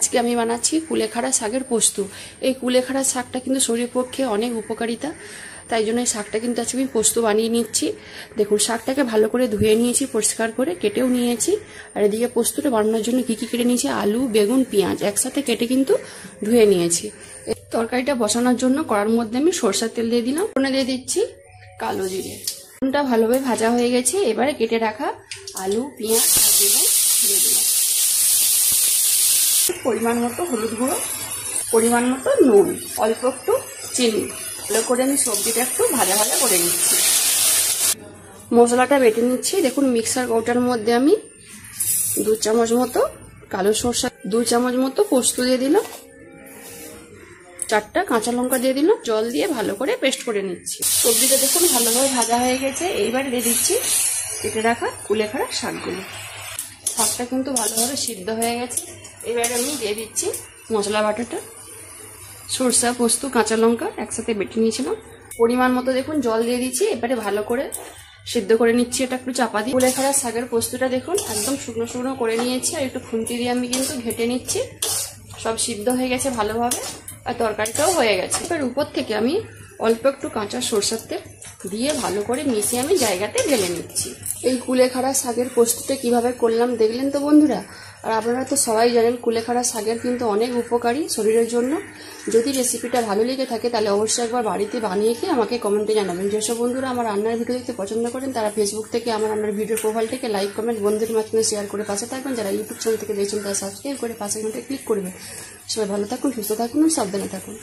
আজকে আমি বানাচ্ছি কুলেখাড়া শাকের পোস্ত। এই কুলেখাড়া শাকটা কিন্তু শরীরের পক্ষে অনেক উপকারিতা, তাই জন্য এই শাকটা কিন্তু আজকে আমি পোস্ত বানিয়ে নিচ্ছি। দেখুন, শাকটাকে ভালো করে ধুয়ে নিয়েছি, পরিষ্কার করে কেটেও নিয়েছি। আর এদিকে পোস্তটা বানানোর জন্য কি কি কেটে নিয়েছি, আলু, বেগুন, পেঁয়াজ একসাথে কেটে কিন্তু ধুয়ে নিয়েছি। তরকারিটা বসানোর জন্য কড়ার মধ্যে আমি সরষের তেল দিয়ে দিলাম, ফোড়নে দিয়ে দিচ্ছি কালো জিরে। বেগুনটা ভালোভাবে ভাজা হয়ে গেছে, এবারে কেটে রাখা আলু, পেঁয়াজ আর বেগুন দিয়ে দিলাম। পরিমাণ মতো হলুদ গুঁড়ো, পরিমাণ মতো নুন, অল্প একটু চিনি। ভালো করে আমি সবজিটা একটু ভাজা ভাজা করে নিচ্ছি। মশলাটা বেটে নিচ্ছি। দেখুন, মিক্সার কৌটার মধ্যে আমি 2 চামচ মতো কালো সরষা, 2 চামচ মতো পোস্ত দিয়ে দিলাম, 4টা কাঁচা লঙ্কা দিয়ে দিলাম। জল দিয়ে ভালো করে পেস্ট করে নিচ্ছি। সবজিটা দেখুন ভালোভাবে ভাজা হয়ে গেছে। এইবার দিয়ে দিচ্ছি কেটে রাখা কুলেখাড়া শাকগুলো। শাকটা কিন্তু ভালোভাবে সিদ্ধ হয়ে গেছে। এবার আমি দিয়ে দিচ্ছি মশলা বাটাটা। সরষা, পোস্ত, কাঁচা লঙ্কা একসাথে বেটে নিয়েছিলাম। পরিমাণ মতো দেখুন জল দিয়ে দিচ্ছি। এবারে ভালো করে সিদ্ধ করে নিচ্ছি, এটা একটু চাপা দিয়ে। কুলেখাড়া শাকের পোস্তটা দেখুন একদম শুকনো শুকনো করে নিয়েছি, আর একটু খুন্তি দিয়ে আমি কিন্তু ঘেটে নিচ্ছি। সব সিদ্ধ হয়ে গেছে ভালোভাবে, আর তরকারিটাও হয়ে গেছে। এবার উপর থেকে আমি অল্প একটু কাঁচা সরষের তেল দিয়ে ভালো করে মিশিয়ে আমি জায়গাতে ঢেলে নিচ্ছি। এই কুলেখাড়া শাকের পোস্তটা কিভাবে করলাম দেখলেন তো বন্ধুরা। আর আপনারা তো সবাই জানেন কুলেখাড়া শাকের কিন্তু অনেক উপকারী শরীরের জন্য। যদি রেসিপিটা ভালো লেগে থাকে তাহলে অবশ্যই একবার বাড়িতে বানিয়ে খেয়ে আমাকে কমেন্টে জানাবেন। যেসব বন্ধুরা আমার রান্নার ভিডিও দেখতে পছন্দ করেন তারা ফেসবুক থেকে আমার রান্নার ভিডিও প্রোফাইলটাকে লাইক, কমেন্ট, বন্ধুদের মাধ্যমে শেয়ার করে পাশে থাকবেন। যারা ইউটিউব চ্যানেল থেকে দেখছেন তারা সাবস্ক্রাইব করে পাশে ঘন্টায় ক্লিক করবেন। সবাই ভালো থাকুন, সুস্থ থাকুন, সাবধানে থাকুন।